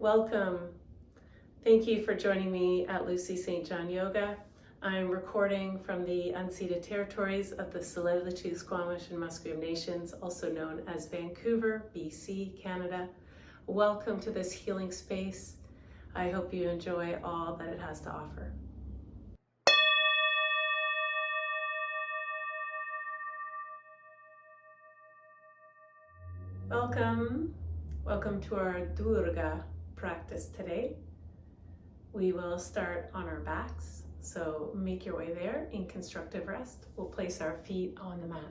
Welcome. Thank you for joining me at Lucy St. John Yoga. I'm recording from the unceded territories of the Liability, Squamish and Musqueam Nations, also known as Vancouver, BC, Canada. Welcome to this healing space. I hope you enjoy all that it has to offer. Welcome. Welcome to our Durga practice today. We will start on our backs, so make your way there in constructive rest. We'll place our feet on the mat.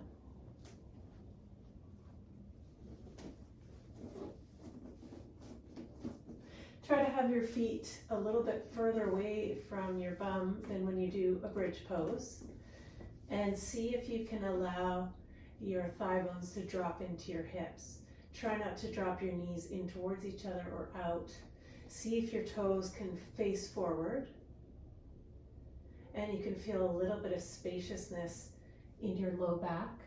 Try to have your feet a little bit further away from your bum than when you do a bridge pose. And see if you can allow your thigh bones to drop into your hips. Try not to drop your knees in towards each other or out. See if your toes can face forward. And you can feel a little bit of spaciousness in your low back.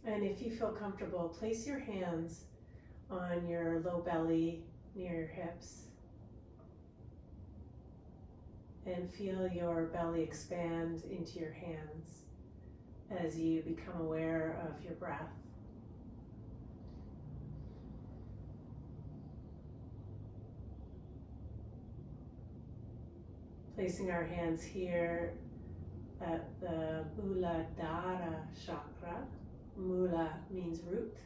And if you feel comfortable, place your hands on your low belly near your hips. And feel your belly expand into your hands as you become aware of your breath. Placing our hands here at the Muladhara chakra. Mula means root,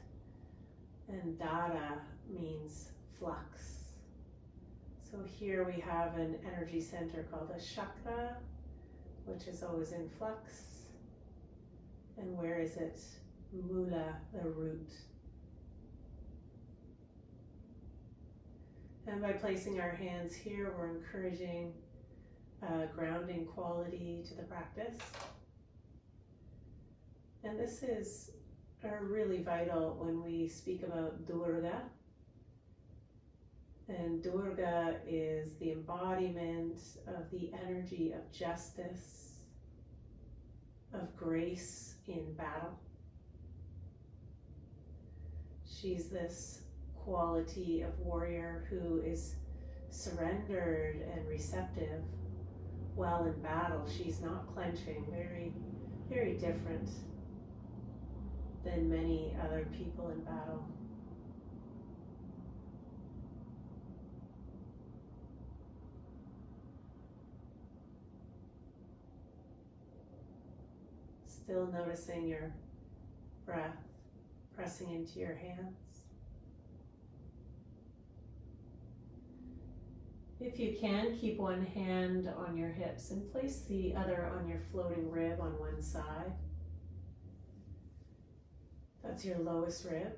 and Dhara means flux. So here we have an energy center called a chakra, which is always in flux. And where is it? Mula, the root. And by placing our hands here, we're encouraging grounding quality to the practice. And this is really vital when we speak about Durga. And Durga is the embodiment of the energy of justice, of grace in battle. She's this quality of warrior who is surrendered and receptive while in battle. She's not clenching, very, very different than many other people in battle. Still noticing your breath pressing into your hands. If you can, keep one hand on your hips and place the other on your floating rib on one side. That's your lowest rib.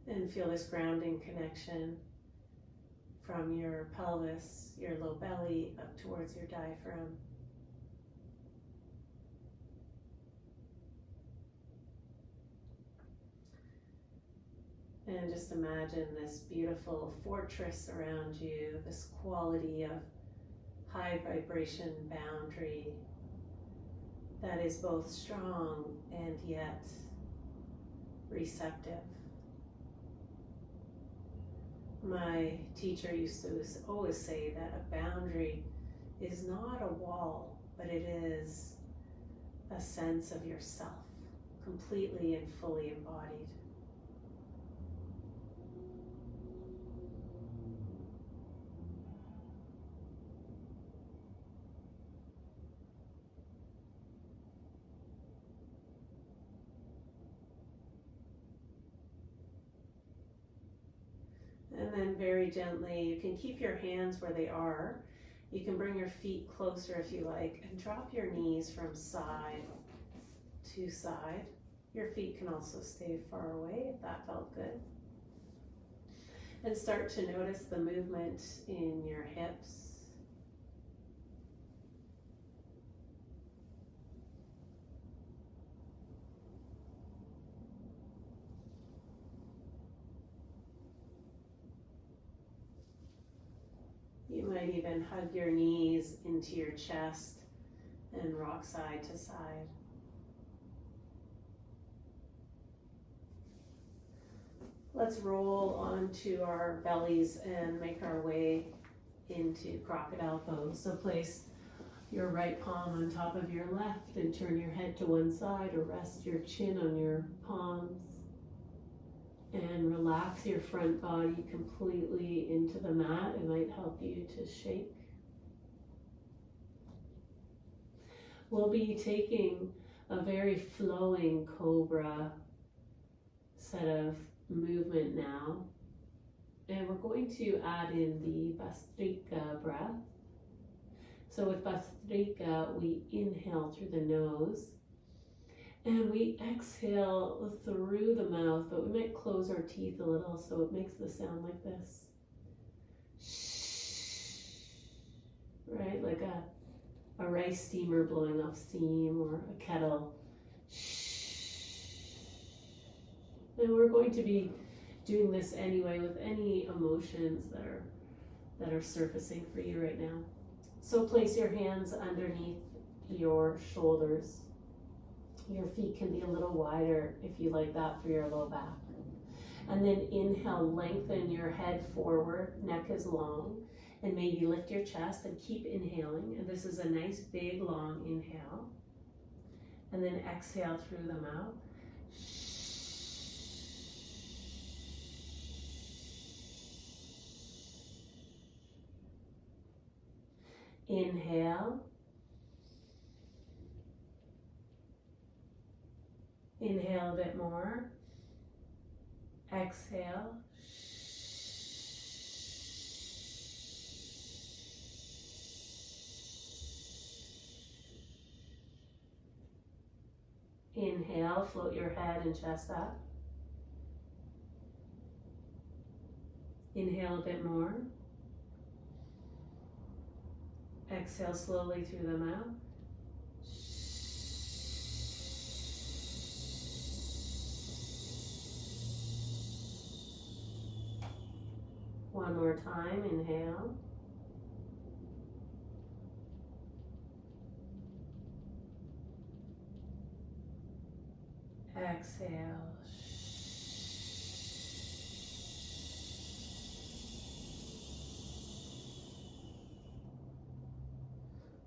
And feel this grounding connection from your pelvis, your low belly, up towards your diaphragm. And just imagine this beautiful fortress around you, this quality of high vibration boundary that is both strong and yet receptive. My teacher used to always say that a boundary is not a wall, but it is a sense of yourself, completely and fully embodied. And then very gently, you can keep your hands where they are. You can bring your feet closer if you like, and drop your knees from side to side. Your feet can also stay far away if that felt good. And start to notice the movement in your hips. You might even hug your knees into your chest and rock side to side. Let's roll onto our bellies and make our way into crocodile pose. So place your right palm on top of your left and turn your head to one side, or rest your chin on your palms. And relax your front body completely into the mat. It might help you to shake. We'll be taking a very flowing cobra set of movement now. And we're going to add in the Bhastrika breath. So with Bhastrika, we inhale through the nose and we exhale through the mouth, but we might close our teeth a little so it makes the sound like this. Right, like a rice steamer blowing off steam, or a kettle. And we're going to be doing this anyway with any emotions that are surfacing for you right now. So place your hands underneath your shoulders. Your feet can be a little wider if you like that for your low back. And then inhale, lengthen your head forward, neck is long, and maybe lift your chest and keep inhaling. And this is a nice big long inhale. And then exhale through the mouth. Inhale. Inhale a bit more. Exhale. Inhale, float your head and chest up. Inhale a bit more. Exhale slowly through the mouth. One more time, inhale. Exhale.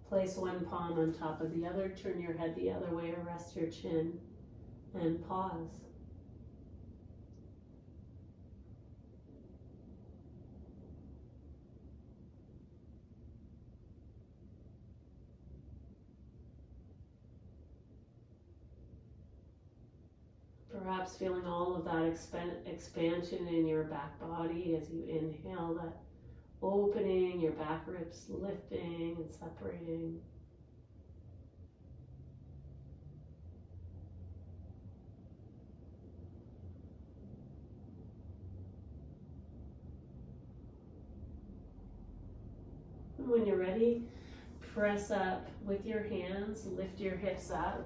Place one palm on top of the other, turn your head the other way, or rest your chin, and pause. Perhaps feeling all of that expansion in your back body as you inhale, that opening, your back ribs lifting and separating. And when you're ready, press up with your hands, lift your hips up,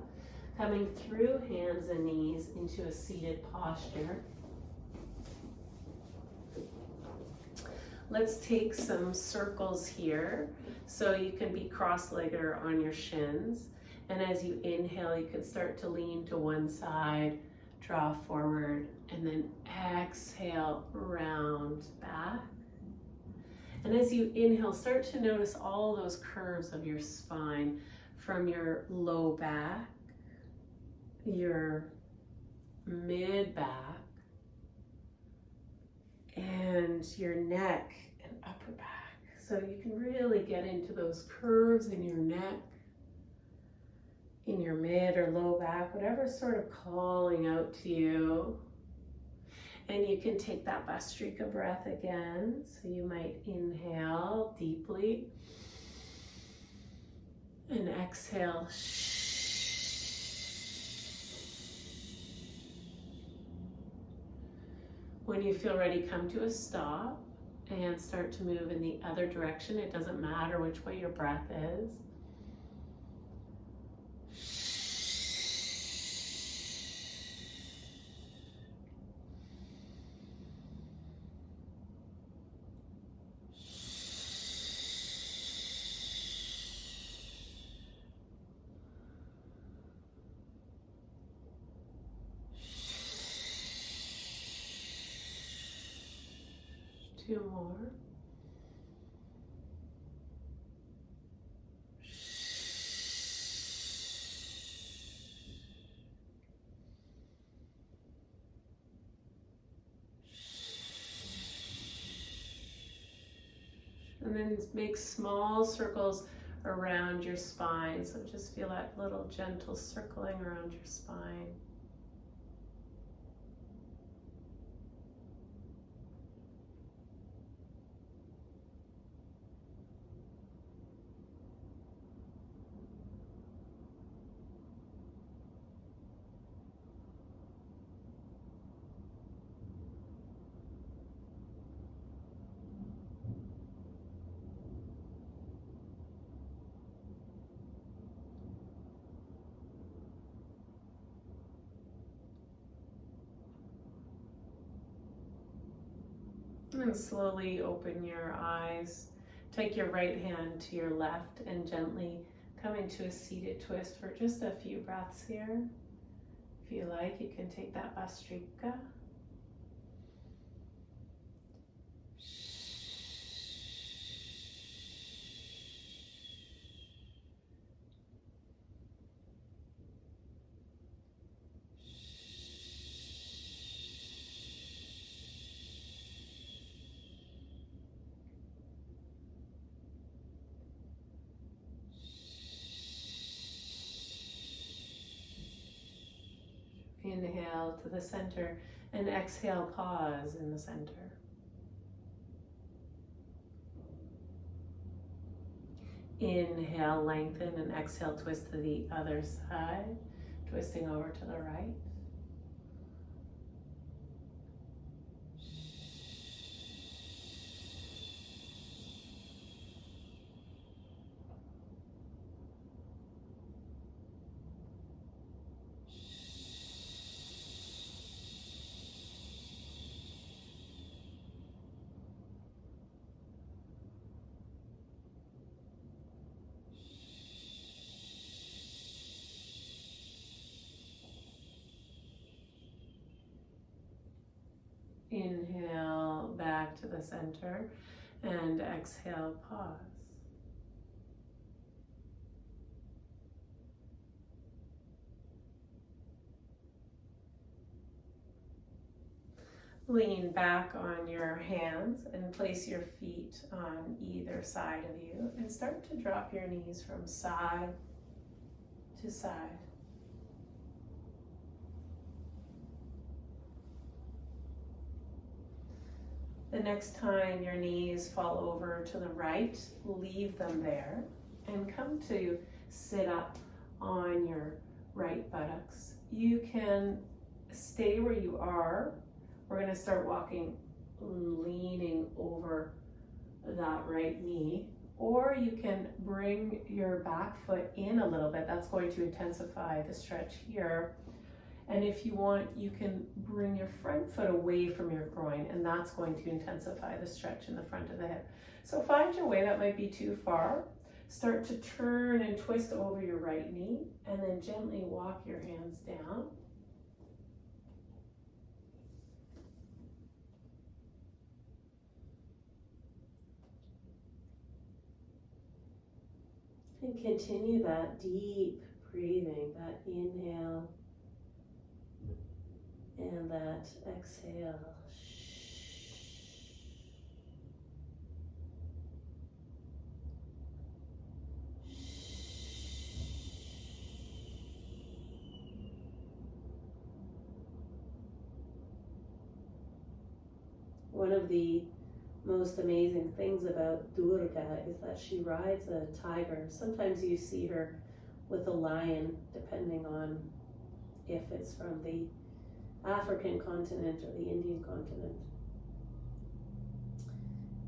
coming through hands and knees into a seated posture. Let's take some circles here. So you can be cross-legged or on your shins. And as you inhale, you can start to lean to one side, draw forward, and then exhale, round back. And as you inhale, start to notice all those curves of your spine from your low back, your mid back, and your neck and upper back. So you can really get into those curves in your neck, in your mid or low back, whatever's sort of calling out to you. And you can take that Bhastrika breath again. So you might inhale deeply and exhale. When you feel ready, come to a stop and start to move in the other direction. It doesn't matter which way your breath is. 2 more. And then make small circles around your spine. So just feel that little gentle circling around your spine. And slowly open your eyes. Take your right hand to your left and gently come into a seated twist for just a few breaths here. If you like, you can take that Vastrika. Inhale to the center and exhale, pause in the center. Inhale, lengthen, and exhale, twist to the other side, twisting over to the right. Inhale back to the center and exhale, pause. Lean back on your hands and place your feet on either side of you and start to drop your knees from side to side. The next time your knees fall over to the right, leave them there and come to sit up on your right buttocks. You can stay where you are. We're going to start walking, leaning over that right knee, or you can bring your back foot in a little bit. That's going to intensify the stretch here. And if you want, you can bring your front foot away from your groin, and that's going to intensify the stretch in the front of the hip. So find your way. That might be too far. Start to turn and twist over your right knee, and then gently walk your hands down. And continue that deep breathing, that inhale and that exhale. One of the most amazing things about Durga is that she rides a tiger. Sometimes you see her with a lion, depending on if it's from the African continent or the Indian continent.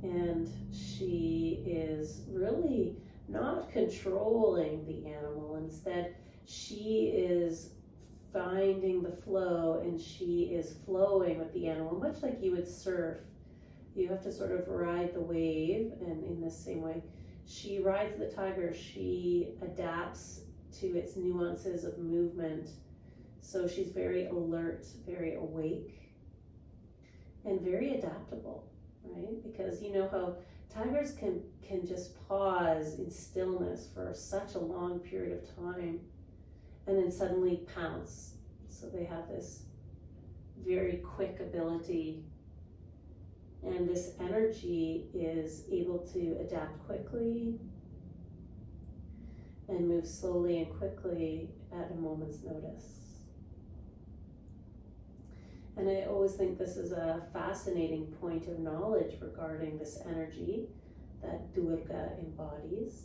And she is really not controlling the animal. Instead, she is finding the flow, and she is flowing with the animal, much like you would surf. You have to sort of ride the wave, and in the same way, she rides the tiger. She adapts to its nuances of movement. So she's very alert, very awake, and very adaptable. right? Because you know how tigers can just pause in stillness for such a long period of time and then suddenly pounce. So they have this very quick ability, and this energy is able to adapt quickly and move slowly and quickly at a moment's notice. And I always think this is a fascinating point of knowledge regarding this energy that Durga embodies.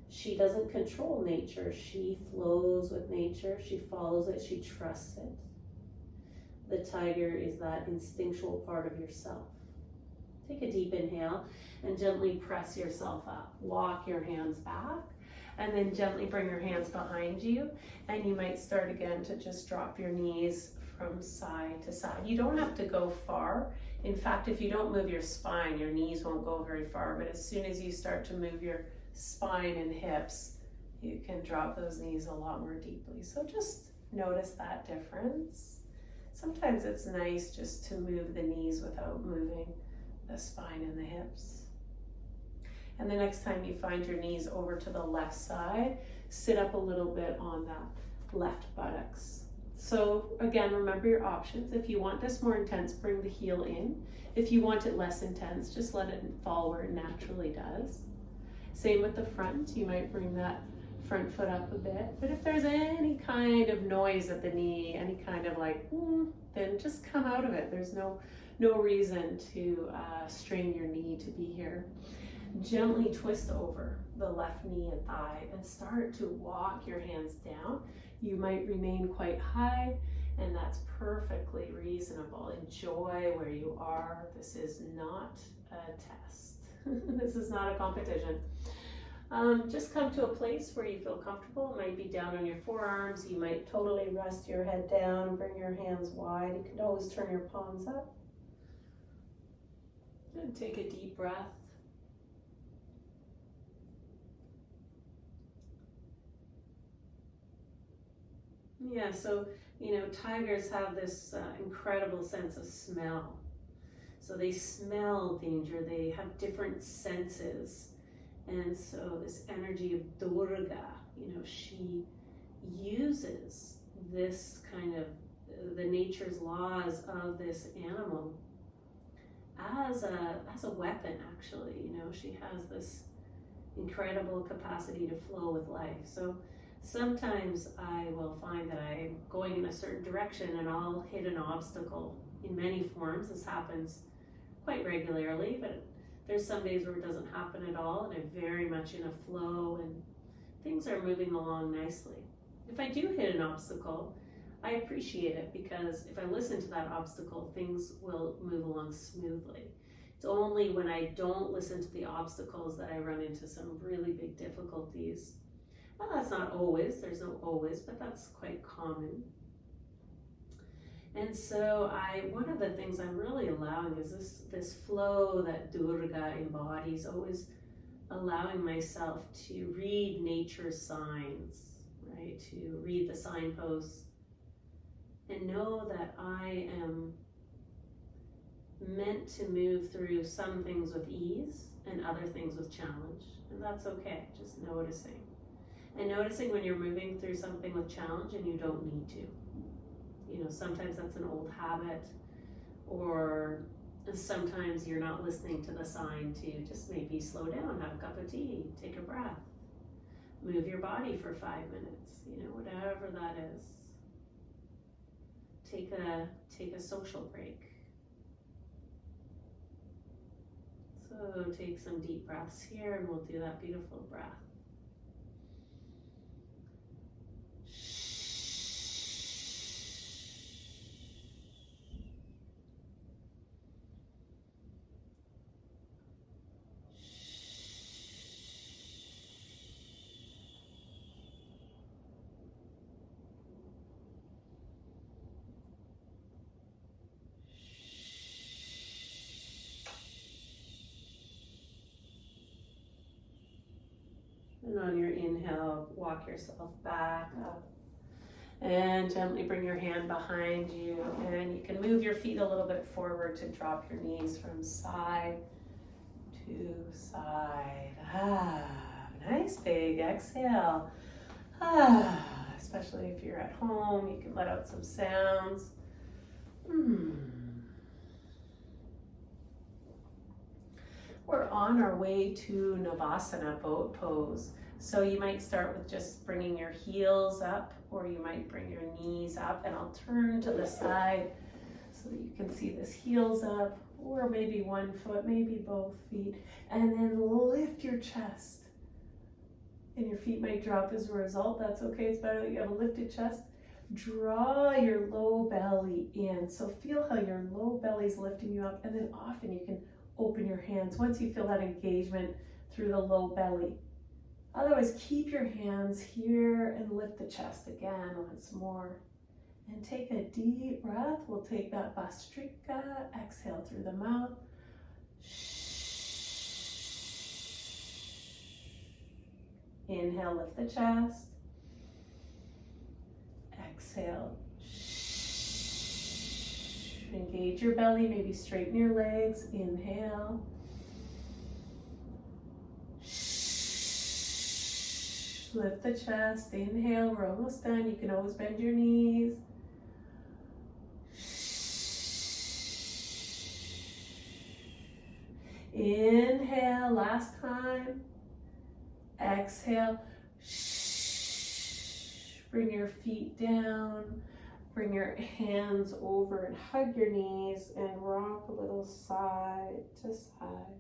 She doesn't control nature. She flows with nature. She follows it. She trusts it. The tiger is that instinctual part of yourself. Take a deep inhale and gently press yourself up. Walk your hands back and then gently bring your hands behind you. And you might start again to just drop your knees from side to side. You don't have to go far. In fact, if you don't move your spine, your knees won't go very far. But as soon as you start to move your spine and hips, you can drop those knees a lot more deeply. So just notice that difference. Sometimes it's nice just to move the knees without moving the spine and the hips. And the next time you find your knees over to the left side, sit up a little bit on that left buttocks. So again, remember your options. If you want this more intense, bring the heel in. If you want it less intense, just let it fall where it naturally does. Same with the front. You might bring that front foot up a bit. But if there's any kind of noise at the knee, any kind of like, then just come out of it. There's no reason to strain your knee to be here. Gently twist over the left knee and thigh and start to walk your hands down. You might remain quite high, and that's perfectly reasonable. Enjoy where you are. This is not a test. This is not a competition. Just come to a place where you feel comfortable. It might be down on your forearms. You might totally rest your head down, bring your hands wide. You can always turn your palms up. And take a deep breath. Yeah, so, tigers have this incredible sense of smell. So they smell danger. They have different senses. And so this energy of Durga, she uses this kind of the nature's laws of this animal as a weapon, actually. She has this incredible capacity to flow with life. So sometimes I will find that I'm going in a certain direction and I'll hit an obstacle in many forms. This happens quite regularly, but there's some days where it doesn't happen at all and I'm very much in a flow and things are moving along nicely. If I do hit an obstacle, I appreciate it because if I listen to that obstacle, things will move along smoothly. It's only when I don't listen to the obstacles that I run into some really big difficulties. Well, that's not always, there's no always, but that's quite common. And so one of the things I'm really allowing is this flow that Durga embodies, always allowing myself to read nature's signs, right? To read the signposts and know that I am meant to move through some things with ease and other things with challenge. And that's okay, just noticing. And noticing when you're moving through something with challenge and you don't need to. Sometimes that's an old habit, or sometimes you're not listening to the sign to just maybe slow down, have a cup of tea, take a breath, move your body for 5 minutes, whatever that is. Take a social break. So take some deep breaths here and we'll do that beautiful breath. And on your inhale, walk yourself back up And gently bring your hand behind you, and you can move your feet a little bit forward to drop your knees from side to side. Nice big exhale. Especially if you're at home, you can let out some sounds. We're on our way to Navasana, boat pose. So you might start with just bringing your heels up, or you might bring your knees up, and I'll turn to the side so that you can see this heels up, or maybe one foot, maybe both feet, and then lift your chest. And your feet might drop as a result. That's okay, it's better that you have a lifted chest. Draw your low belly in. So feel how your low belly's lifting you up, and then often you can open your hands once you feel that engagement through the low belly. Otherwise, keep your hands here and lift the chest again once more. And take a deep breath. We'll take that Bastrika. Exhale through the mouth. Inhale, lift the chest. Exhale. Engage your belly, maybe straighten your legs. Inhale. Lift the chest. Inhale, we're almost done. You can always bend your knees. Inhale, last time. Exhale. Bring your feet down. Bring your hands over and hug your knees and rock a little side to side.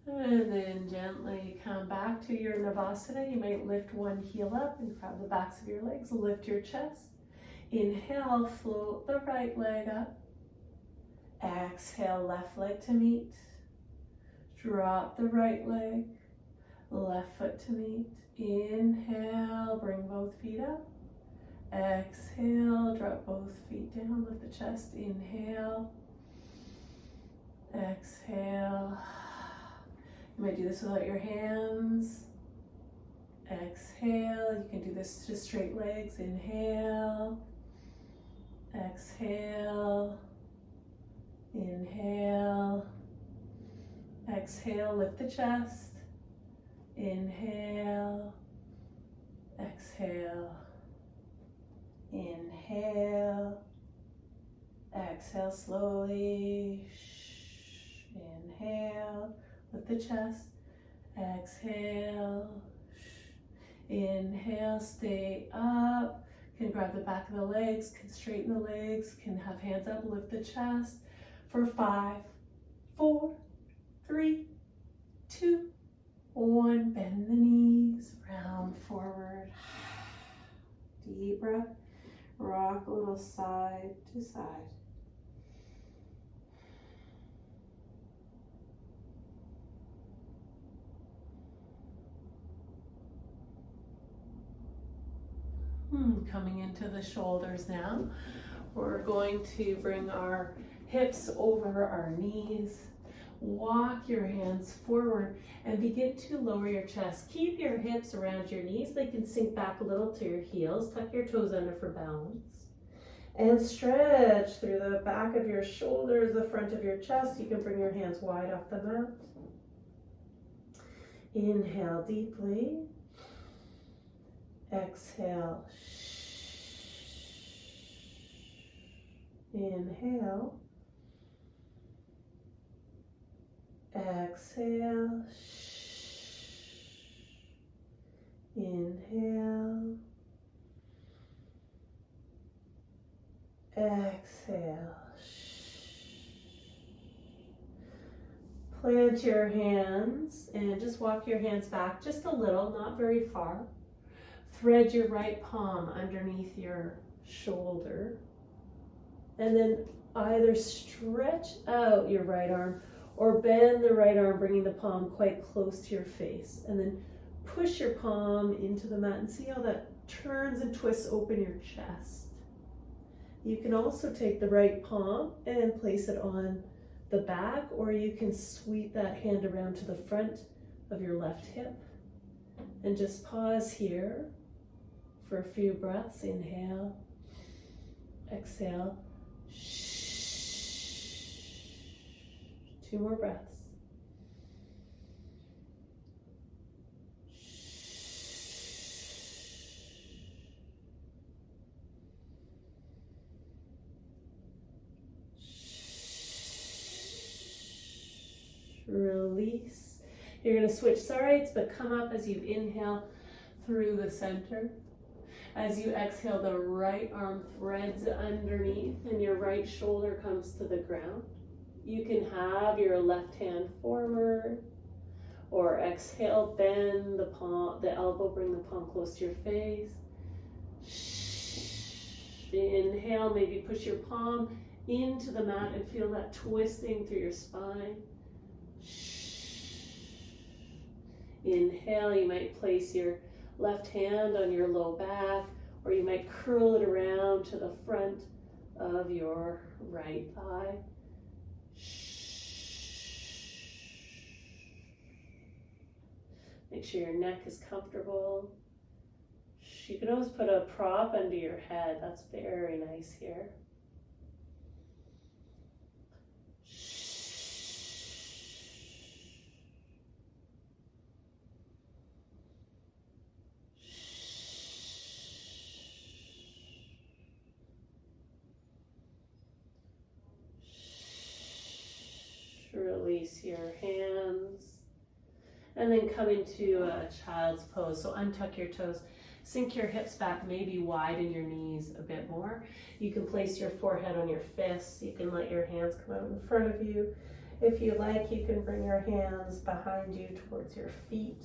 And then gently come back to your Navasana. You might lift one heel up and grab the backs of your legs. Lift your chest. Inhale, float the right leg up. Exhale, left leg to meet. Drop the right leg. Left foot to meet. Inhale, bring both feet up. Exhale, drop both feet down. Lift the chest. Inhale. Exhale. You might do this without your hands. Exhale. You can do this to straight legs. Inhale. Exhale. Inhale. Exhale. Lift the chest. Inhale. Exhale. Inhale. Exhale slowly. Inhale. Lift the chest. Exhale. Inhale. Stay up. Can grab the back of the legs. Can straighten the legs. Can have hands up. Lift the chest. For 5, 4, 3, 2, 1. Bend the knees. Round forward. Deep breath. Rock a little side to side. Coming into the shoulders now. We're going to bring our hips over our knees. Walk your hands forward and begin to lower your chest. Keep your hips around your knees. They can sink back a little to your heels. Tuck your toes under for balance. And stretch through the back of your shoulders, the front of your chest. You can bring your hands wide off the mat. Inhale deeply. Exhale. Inhale. Exhale. Inhale. Exhale. Plant your hands and just walk your hands back just a little, not very far. Thread your right palm underneath your shoulder. And then either stretch out your right arm or bend the right arm, bringing the palm quite close to your face. And then push your palm into the mat and see how that turns and twists open your chest. You can also take the right palm and place it on the back, or you can sweep that hand around to the front of your left hip. And just pause here for a few breaths. Inhale, exhale. 2 more breaths. Release. You're going to switch sides, but come up as you inhale through the center. As you exhale, the right arm threads underneath and your right shoulder comes to the ground. You can have your left hand forward, or exhale, bend the palm, the elbow, bring the palm close to your face. Inhale, maybe push your palm into the mat and feel that twisting through your spine. Inhale, you might place your left hand on your low back, or you might curl it around to the front of your right thigh. Make sure your neck is comfortable. You can always put a prop under your head. That's very nice here. Release your hands. And then come into a child's pose. So untuck your toes, sink your hips back, maybe widen your knees a bit more. You can place your forehead on your fists. You can let your hands come out in front of you. If you like, you can bring your hands behind you towards your feet.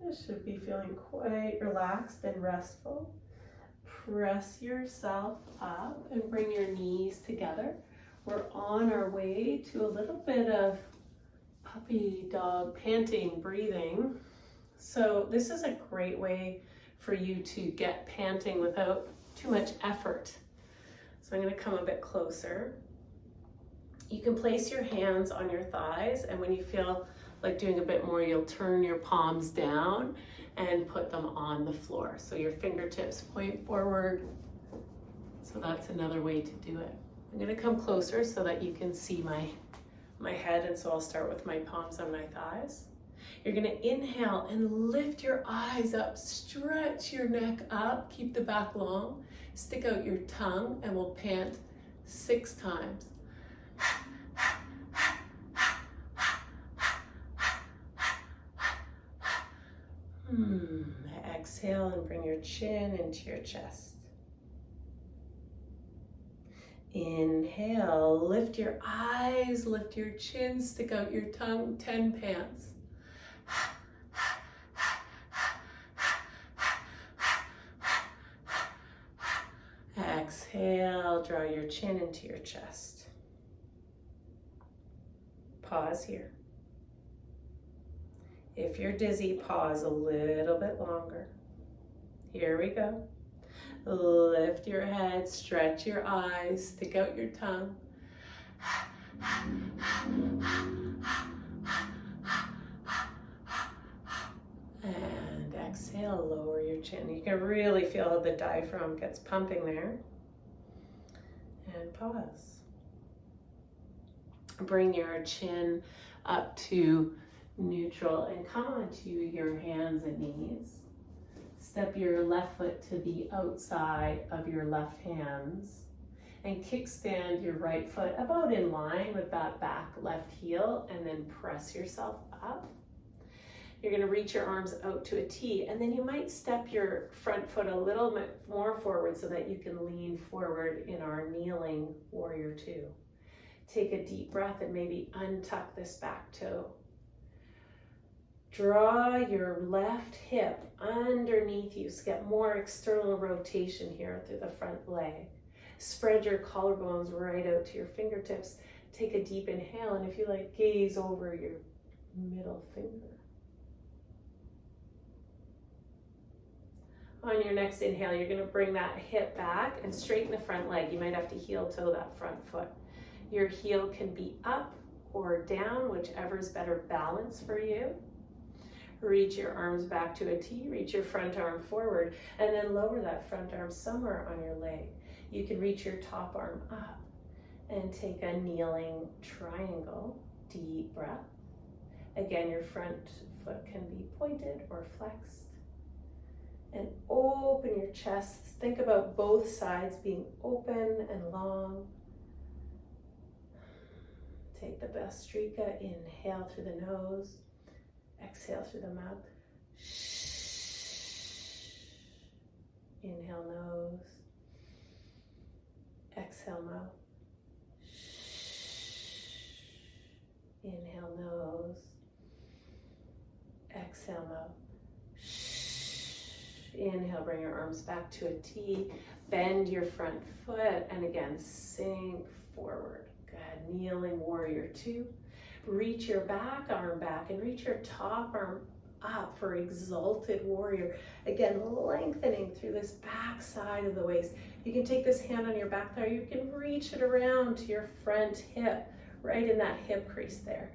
You should be feeling quite relaxed and restful. Press yourself up and bring your knees together. We're on our way to a little bit of puppy dog panting breathing. So this is a great way for you to get panting without too much effort. So I'm going to come a bit closer. You can place your hands on your thighs, and when you feel like doing a bit more, you'll turn your palms down and put them on the floor. So your fingertips point forward. So that's another way to do it. I'm going to come closer so that you can see my head, and so I'll start with my palms on my thighs. You're going to inhale and lift your eyes up, stretch your neck up, keep the back long, stick out your tongue, and we'll pant 6 times. Exhale and bring your chin into your chest. Inhale, lift your eyes, lift your chin, stick out your tongue, 10 pants. Exhale, draw your chin into your chest. Pause here. If you're dizzy, pause a little bit longer. Here we go. Lift your head, stretch your eyes, stick out your tongue. And exhale, lower your chin. You can really feel how the diaphragm gets pumping there. And pause. Bring your chin up to neutral and come onto your hands and knees. Step your left foot to the outside of your left hands and kickstand your right foot about in line with that back left heel, and then press yourself up. You're going to reach your arms out to a T, and then you might step your front foot a little bit more forward so that you can lean forward in our kneeling warrior two. Take a deep breath and maybe untuck this back toe. Draw your left hip underneath you so get more external rotation here through the front leg. Spread your collarbones right out to your fingertips. Take a deep inhale, and if you like, gaze over your middle finger. On your next inhale, you're going to bring that hip back and straighten the front leg. You might have to heel toe that front foot. Your heel can be up or down, whichever is better balance for you. Reach your arms back to a T, reach your front arm forward, and then lower that front arm somewhere on your leg. You can reach your top arm up and take a kneeling triangle. Deep breath. Again, your front foot can be pointed or flexed. And open your chest. Think about both sides being open and long. Take the Bastrika. Inhale through the nose. Exhale through the mouth. Inhale nose. Exhale mouth. Inhale nose. Exhale mouth. Inhale, bring your arms back to a T. Bend your front foot and again sink forward. Good. Kneeling warrior two. Reach your back arm back and reach your top arm up for exalted warrior. Again, lengthening through this back side of the waist. You can take this hand on your back thigh. You can reach it around to your front hip, right in that hip crease there.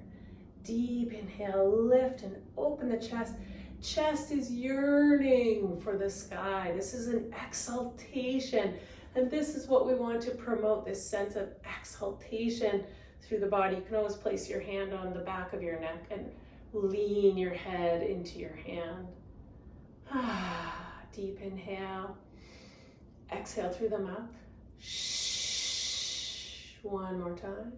Deep inhale, lift and open the chest. Chest is yearning for the sky. This is an exaltation. And this is what we want to promote, this sense of exaltation through the body. You can always place your hand on the back of your neck and lean your head into your hand. Deep inhale. Exhale through the mouth. One more time.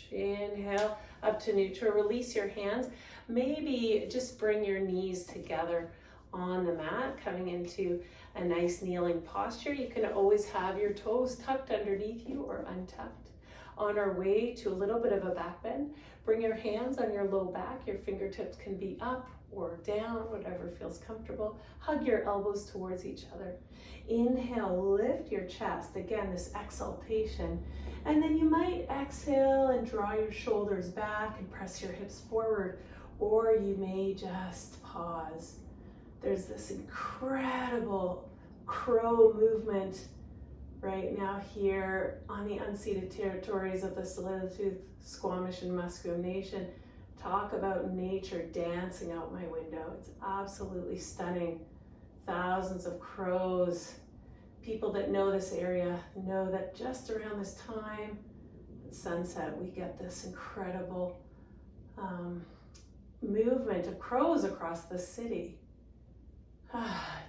Inhale up to neutral. Release your hands. Maybe just bring your knees together on the mat, coming into a nice kneeling posture. You can always have your toes tucked underneath you or untucked. On our way to a little bit of a back bend, bring your hands on your low back. Your fingertips can be up or down, whatever feels comfortable. Hug your elbows towards each other. Inhale, lift your chest. Again, this exaltation. And then you might exhale and draw your shoulders back and press your hips forward, or you may just pause. There's this incredible crow movement right now here on the unceded territories of the Tsleil-Waututh, Squamish, and Musqueam Nation. Talk about nature dancing out my window. It's absolutely stunning. Thousands of crows. People that know this area know that just around this time at sunset, we get this incredible movement of crows across the city.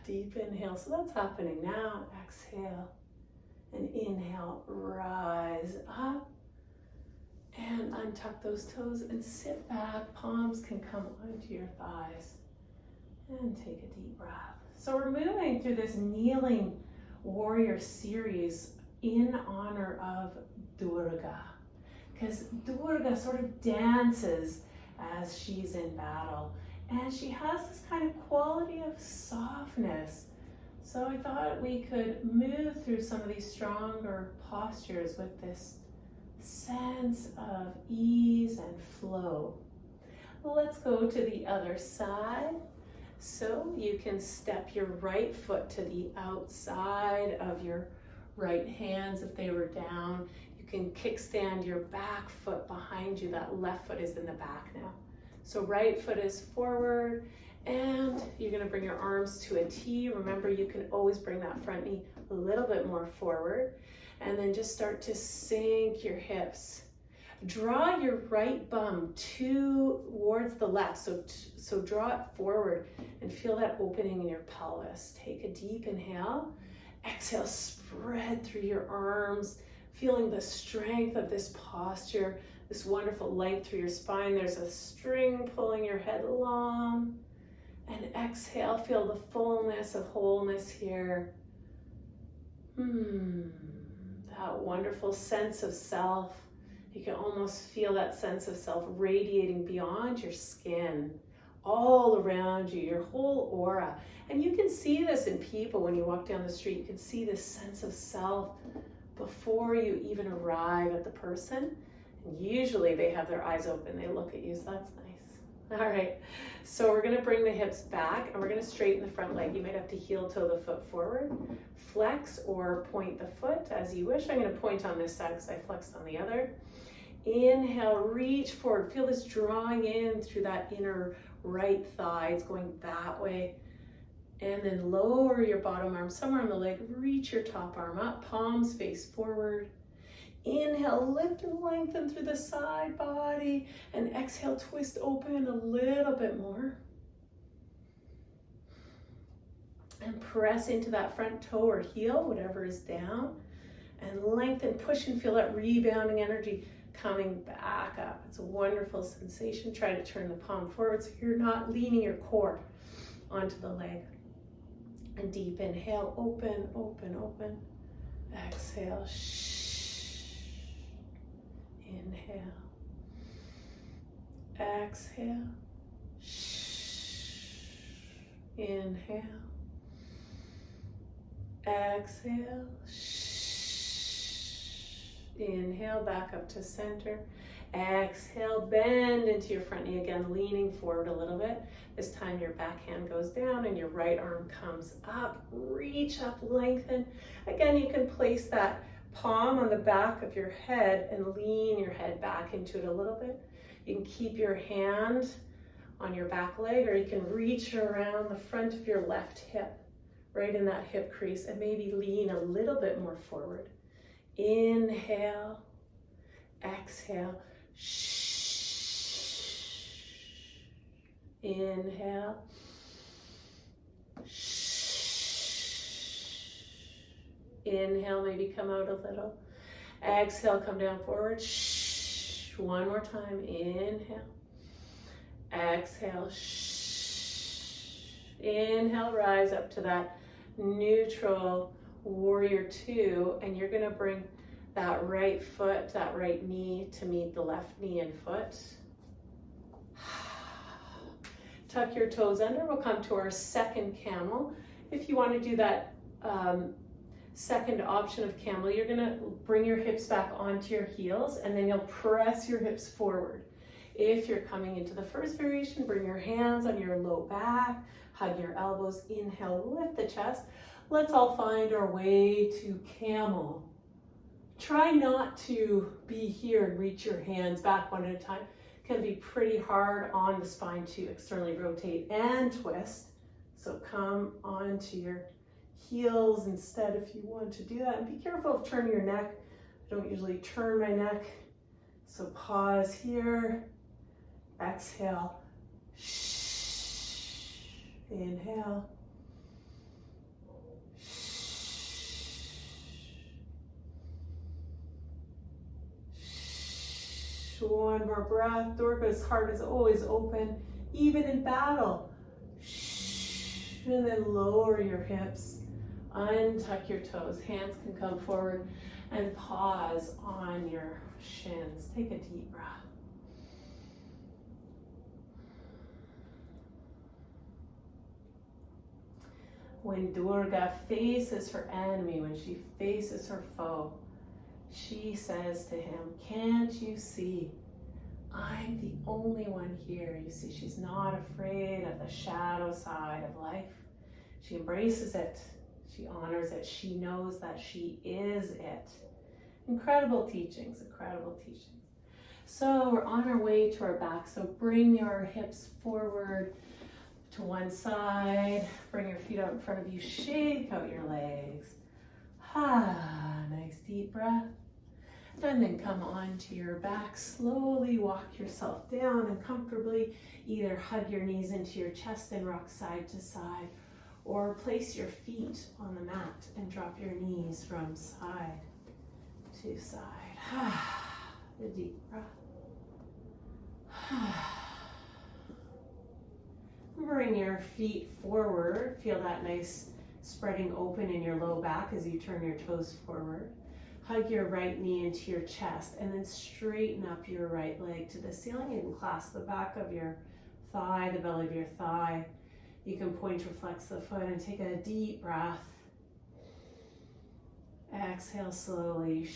Deep inhale. So that's happening now. Exhale and inhale. Rise up and untuck those toes and sit back. Palms can come onto your thighs and take a deep breath. So we're moving through this kneeling warrior series in honor of Durga, because Durga sort of dances as she's in battle, and she has this kind of quality of softness. So I thought we could move through some of these stronger postures with this sense of ease and flow. Let's go to the other side. So you can step your right foot to the outside of your right hands if they were down. You can kickstand your back foot behind you. That left foot is in the back now. So right foot is forward, and you're going to bring your arms to a T. Remember, you can always bring that front knee a little bit more forward, and then just start to sink your hips. Draw your right bum towards the left, so draw it forward and feel that opening in your pelvis. Take a deep inhale. Exhale, spread through your arms, feeling the strength of this posture, this wonderful length through your spine. There's a string pulling your head along. And exhale, feel the fullness of wholeness here. That wonderful sense of self. You can almost feel that sense of self radiating beyond your skin, all around you, your whole aura. And you can see this in people when you walk down the street. You can see this sense of self before you even arrive at the person. And usually they have their eyes open, they look at you, so that's nice. All right, so we're gonna bring the hips back and we're gonna straighten the front leg. You might have to heel toe the foot forward, flex or point the foot as you wish. I'm gonna point on this side because I flexed on the other. Inhale, reach forward. Feel this drawing in through that inner right thigh. It's going that way. And then lower your bottom arm somewhere on the leg. Reach your top arm up, palms face forward. Inhale, lift and lengthen through the side body. And exhale, twist open a little bit more. And press into that front toe or heel, whatever is down. And lengthen, push and feel that rebounding energy coming back up. It's a wonderful sensation. Try to turn the palm forward so you're not leaning your core onto the leg. And deep inhale, open, open, open. Exhale, inhale. Exhale. Inhale. Exhale. Inhale, back up to center. Exhale, bend into your front knee again, leaning forward a little bit. This time your back hand goes down and your right arm comes up. Reach up, lengthen. Again, you can place that palm on the back of your head and lean your head back into it a little bit. You can keep your hand on your back leg, or you can reach around the front of your left hip, right in that hip crease, and maybe lean a little bit more forward. Inhale, exhale, inhale, inhale, maybe come out a little. Exhale, come down forward. One more time. Inhale, exhale, inhale, rise up to that neutral warrior two, and you're going to bring that right foot, that right knee to meet the left knee and foot. Tuck your toes under. We'll come to our second camel. If you want to do that second option of camel, you're going to bring your hips back onto your heels, and then you'll press your hips forward. If you're coming into the first variation, bring your hands on your low back, hug your elbows, inhale, lift the chest. Let's all find our way to camel. Try not to be here and reach your hands back one at a time. It can be pretty hard on the spine to externally rotate and twist. So come onto your heels instead if you want to do that. And be careful of turning your neck. I don't usually turn my neck. So pause here. Exhale. Inhale. One more breath. Durga's heart is always open, even in battle. And then lower your hips. Untuck your toes. Hands can come forward and pause on your shins. Take a deep breath. When Durga faces her enemy, when she faces her foe, she says to him, "Can't you see? I'm the only one here." You see, she's not afraid of the shadow side of life. She embraces it. She honors it. She knows that she is it. Incredible teachings, incredible teachings. So we're on our way to our back. So bring your hips forward to one side. Bring your feet out in front of you. Shake out your legs. Nice deep breath. And then come onto your back. Slowly walk yourself down and comfortably either hug your knees into your chest and rock side to side, Or place your feet on the mat and drop your knees from side to side. A deep breath. Bring your feet forward. Feel that nice spreading open in your low back as you turn your toes forward. Hug your right knee into your chest and then straighten up your right leg to the ceiling. You can clasp the back of your thigh, the belly of your thigh. You can point or flex the foot and take a deep breath. Exhale slowly.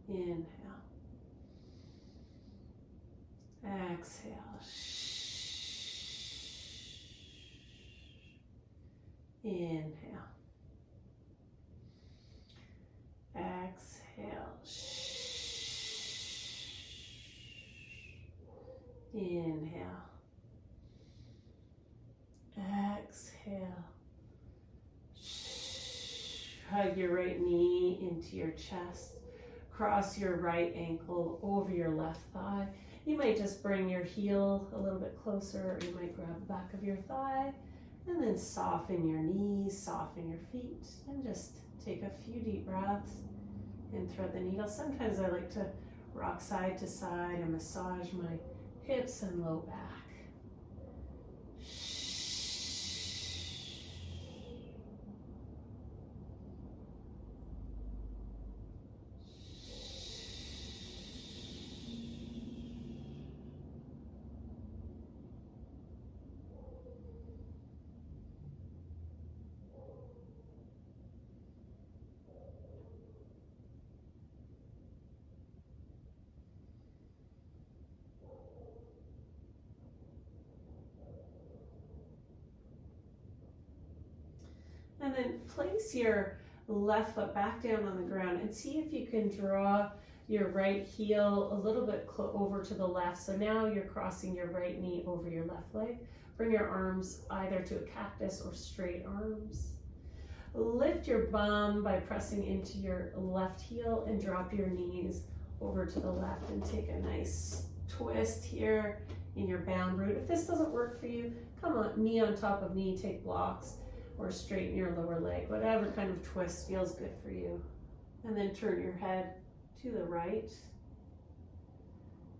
Inhale. Exhale. Inhale. Exhale. Inhale. Exhale. Hug your right knee into your chest. Cross your right ankle over your left thigh. You might just bring your heel a little bit closer, or you might grab the back of your thigh, and then soften your knees, soften your feet, and just take a few deep breaths and thread the needle. Sometimes I like to rock side to side and massage my hips and low back. And then place your left foot back down on the ground and see if you can draw your right heel a little bit over to the left. So now you're crossing your right knee over your left leg. Bring your arms either to a cactus or straight arms. Lift your bum by pressing into your left heel and drop your knees over to the left and take a nice twist here in your bound root. If this doesn't work for you, come on, knee on top of knee, take blocks, or straighten your lower leg, whatever kind of twist feels good for you. And then turn your head to the right.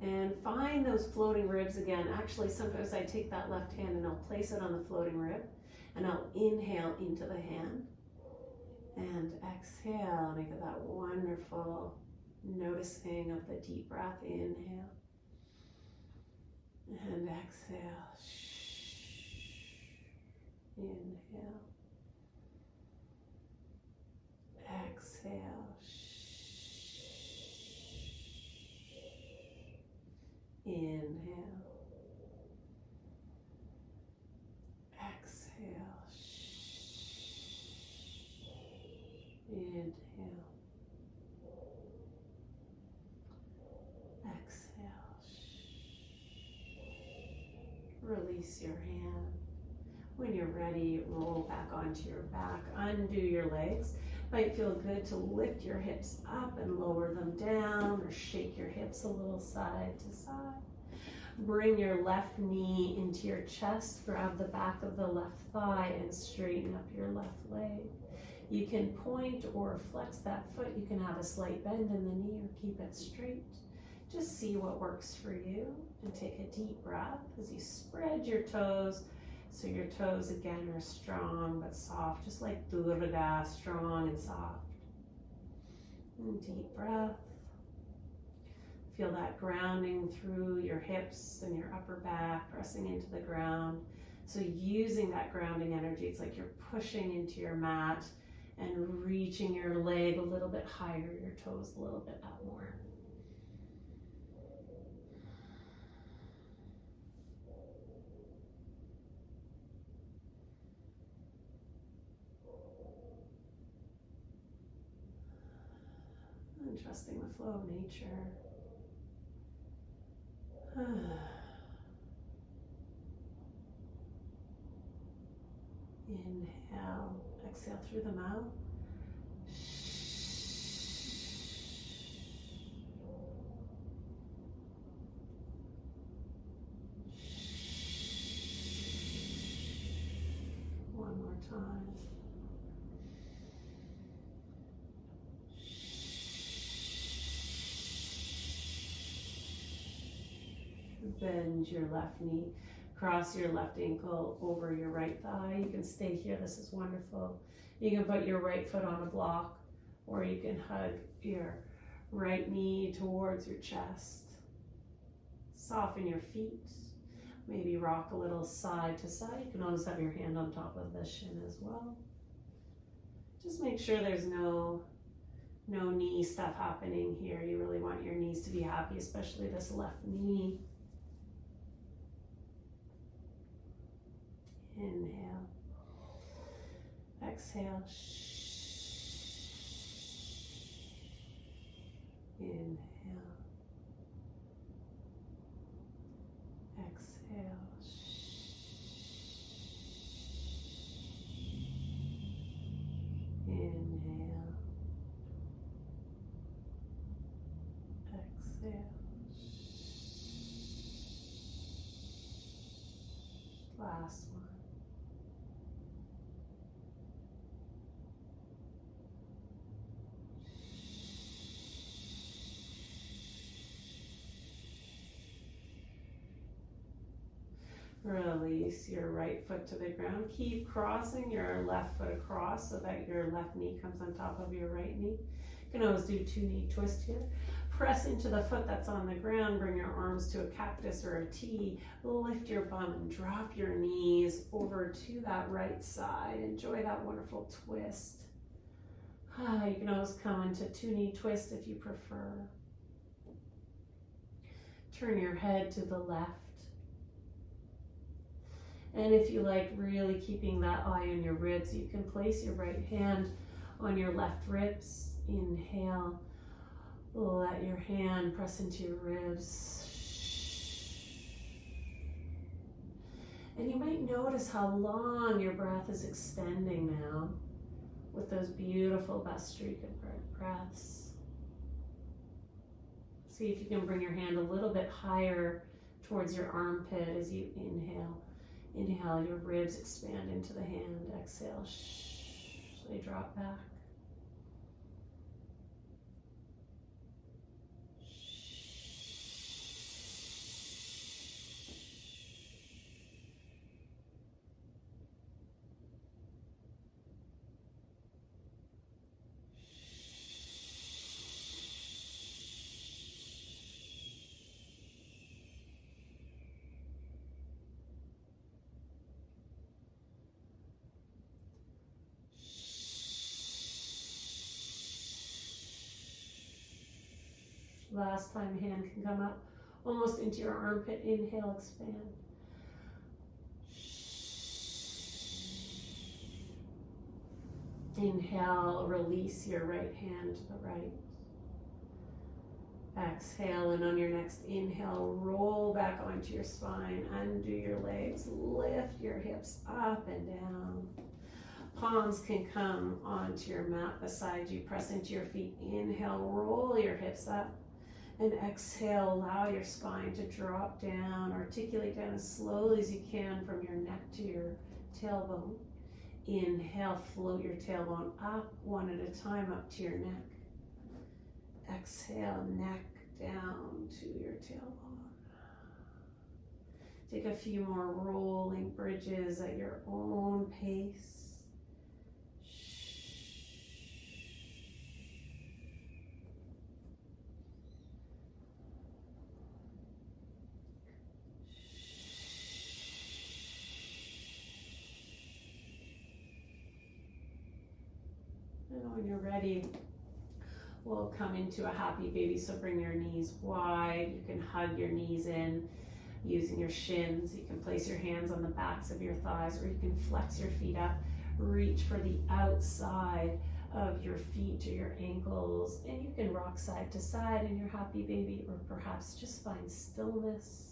And find those floating ribs again. Actually, sometimes I take that left hand and I'll place it on the floating rib, and I'll inhale into the hand. And exhale, make it that wonderful noticing of the deep breath. Inhale. And exhale. Inhale. Exhale. Inhale. Exhale. Inhale. Exhale. Release your hand. When you're ready, roll back onto your back. Undo your legs. Might feel good to lift your hips up and lower them down, or shake your hips a little side to side. Bring your left knee into your chest. Grab the back of the left thigh and straighten up your left leg. You can point or flex that foot. You can have a slight bend in the knee or keep it straight. Just see what works for you, and take a deep breath as you spread your toes. So your toes again are strong but soft, just like Durga, strong and soft. And deep breath. Feel that grounding through your hips and your upper back, pressing into the ground. So using that grounding energy, it's like you're pushing into your mat and reaching your leg a little bit higher, your toes a little bit up more. And trusting the flow of nature. Inhale, exhale through the mouth. time. Bend your left knee, cross your left ankle over your right thigh. You can stay here, this is wonderful. You can put your right foot on a block, or you can hug your right knee towards your chest. Soften your feet. Maybe rock a little side to side. You can always have your hand on top of the shin as well. Just make sure there's no knee stuff happening here. You really want your knees to be happy, especially this left knee. Inhale. Exhale. Inhale. Exhale. Inhale. Exhale. Last one. Release your right foot to the ground. Keep crossing your left foot across so that your left knee comes on top of your right knee. You can always do 2-knee twist here. Press into the foot that's on the ground. Bring your arms to a cactus or a T. Lift your bum and drop your knees over to that right side. Enjoy that wonderful twist. You can always come into 2-knee twist if you prefer. Turn your head to the left. And if you like really keeping that eye on your ribs, you can place your right hand on your left ribs. Inhale. Let your hand press into your ribs. And you might notice how long your breath is extending now with those beautiful Bhastrika breaths. See if you can bring your hand a little bit higher towards your armpit as you inhale. Inhale, your ribs expand into the hand. Exhale, they drop back. Last time, hand can come up almost into your armpit. Inhale, expand. Inhale, release your right hand to the right. Exhale, and on your next inhale, roll back onto your spine, undo your legs, lift your hips up and down. Palms can come onto your mat beside you, press into your feet. Inhale, roll your hips up. And exhale, allow your spine to drop down, articulate down as slowly as you can from your neck to your tailbone. Inhale, float your tailbone up one at a time up to your neck. Exhale, neck down to your tailbone. Take a few more rolling bridges at your own pace. And when you're ready, we'll come into a happy baby. So bring your knees wide. You can hug your knees in using your shins. You can place your hands on the backs of your thighs, or you can flex your feet up. Reach for the outside of your feet to your ankles, and you can rock side to side in your happy baby, or perhaps just find stillness.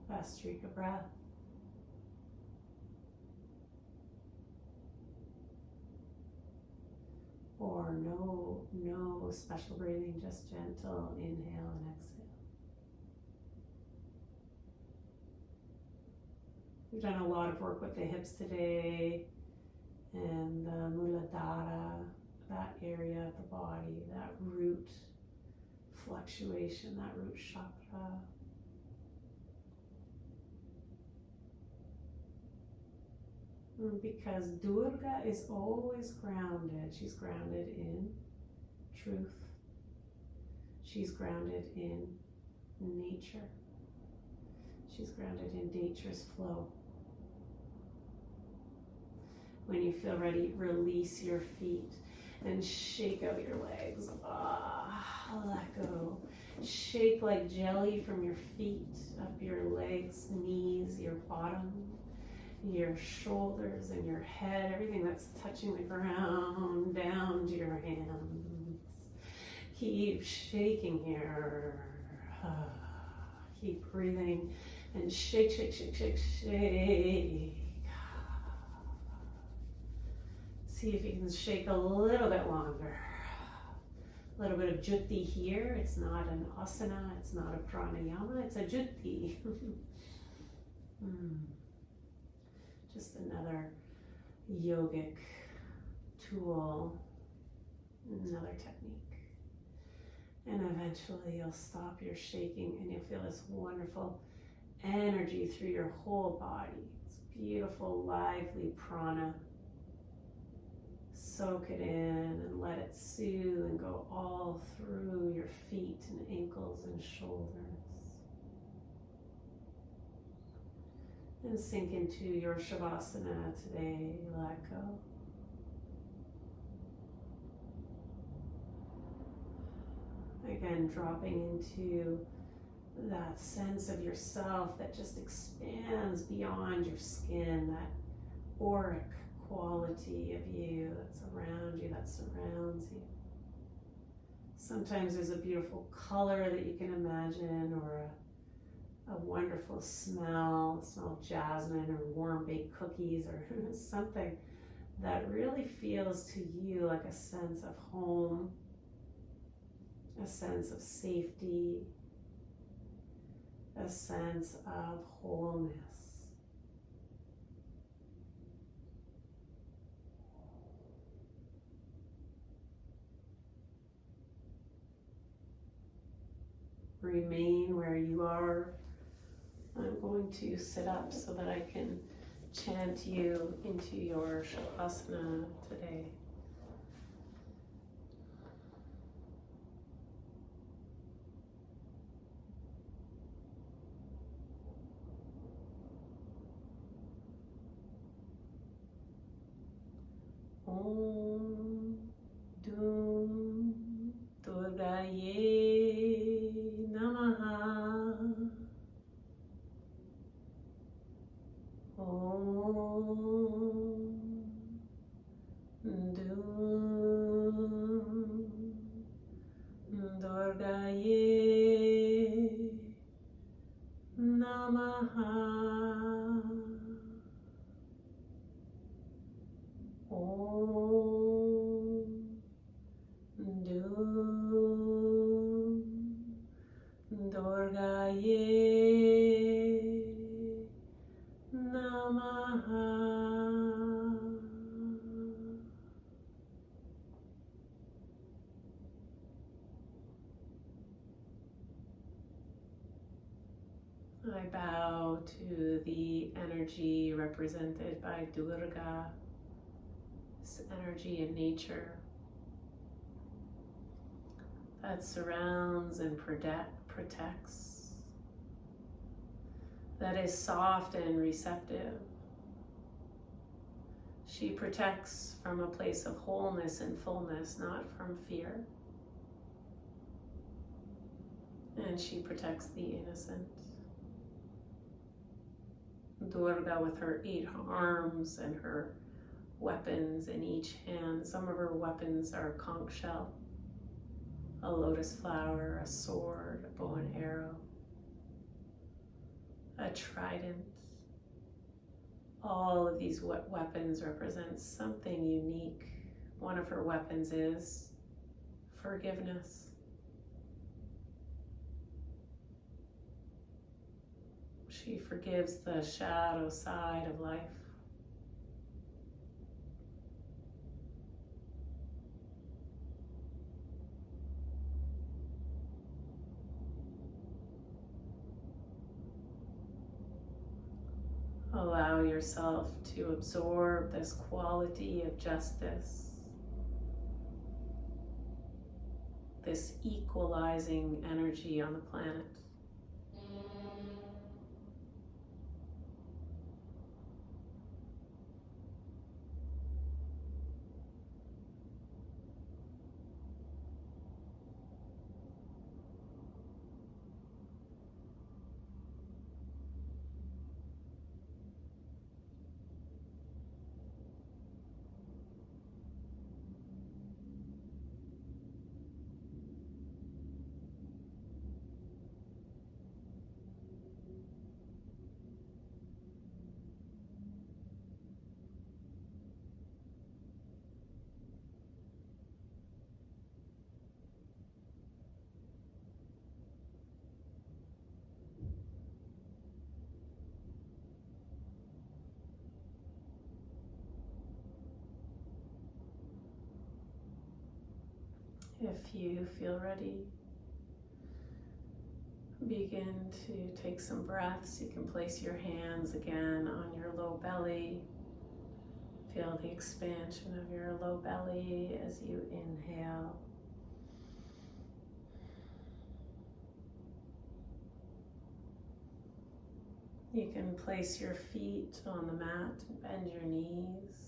Bhastrika breath. Or no special breathing, just gentle inhale and exhale. We've done a lot of work with the hips today and the Muladhara, that area of the body, that root fluctuation, that root chakra. Because Durga is always grounded. She's grounded in truth. She's grounded in nature. She's grounded in nature's flow. When you feel ready, release your feet and shake out your legs. Let go. Shake like jelly from your feet, up your legs, knees, your bottom, your shoulders and your head, everything that's touching the ground, down to your hands. Keep shaking here. Keep breathing and shake, shake, shake, shake, shake. See if you can shake a little bit longer. A little bit of jutti here. It's not an asana, it's not a pranayama, it's a jutti. Just another yogic tool, another technique. And eventually you'll stop your shaking and you'll feel this wonderful energy through your whole body. It's beautiful, lively prana. Soak it in and let it soothe and go all through your feet and ankles and shoulders. And sink into your Shavasana today. Let go. Again, dropping into that sense of yourself that just expands beyond your skin, that auric quality of you that's around you, that surrounds you. Sometimes there's a beautiful color that you can imagine, or a wonderful smell of jasmine or warm baked cookies or something that really feels to you like a sense of home, a sense of safety, a sense of wholeness. Remain where you are. I'm going to sit up so that I can chant you into your Shavasana today. Om Dum Durgaye Namaha. Om Dum Durgaye Namaha. Om Dum Durgaye Namaha. I bow to the energy represented by Durga, this energy in nature that surrounds and protects, that is soft and receptive. She protects from a place of wholeness and fullness, not from fear. And she protects the innocent. Durga with her 8 arms and her weapons in each hand. Some of her weapons are a conch shell, a lotus flower, a sword, a bow and arrow, a trident. All of these weapons represent something unique. One of her weapons is forgiveness. She forgives the shadow side of life. Allow yourself to absorb this quality of justice, this equalizing energy on the planet. If you feel ready, begin to take some breaths. You can place your hands again on your low belly. Feel the expansion of your low belly as you inhale. You can place your feet on the mat and bend your knees.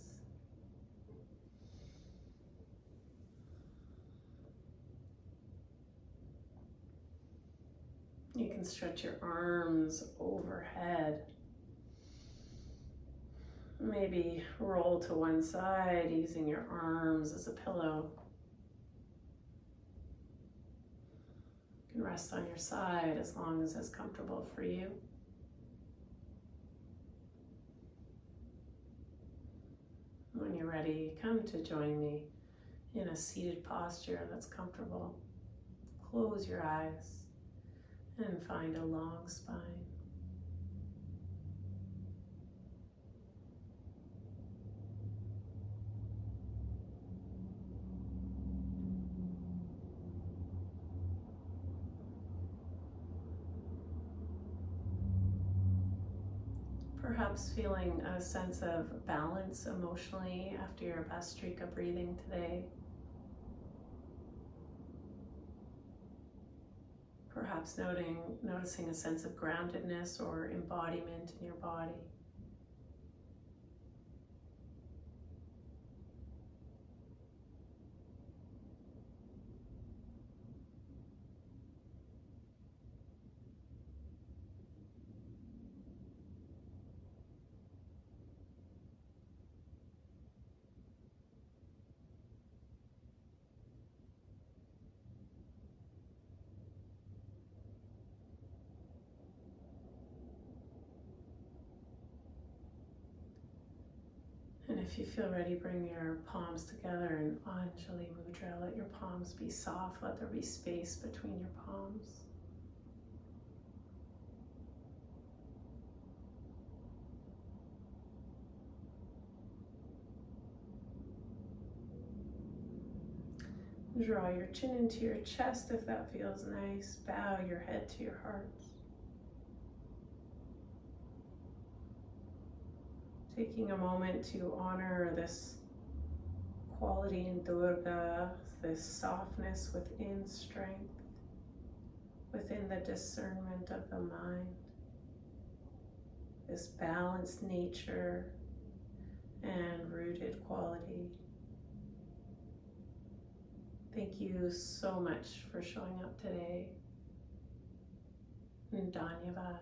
You can stretch your arms overhead. Maybe roll to one side using your arms as a pillow. You can rest on your side as long as it's comfortable for you. When you're ready, come to join me in a seated posture that's comfortable. Close your eyes and find a long spine. Perhaps feeling a sense of balance emotionally after your Bastrika breathing today. Perhaps noticing a sense of groundedness or embodiment in your body. And if you feel ready, bring your palms together in Anjali Mudra. Let your palms be soft. Let there be space between your palms. Draw your chin into your chest if that feels nice. Bow your head to your heart. Taking a moment to honor this quality in Durga, this softness within strength, within the discernment of the mind, this balanced nature and rooted quality. Thank you so much for showing up today. Dhanyavad.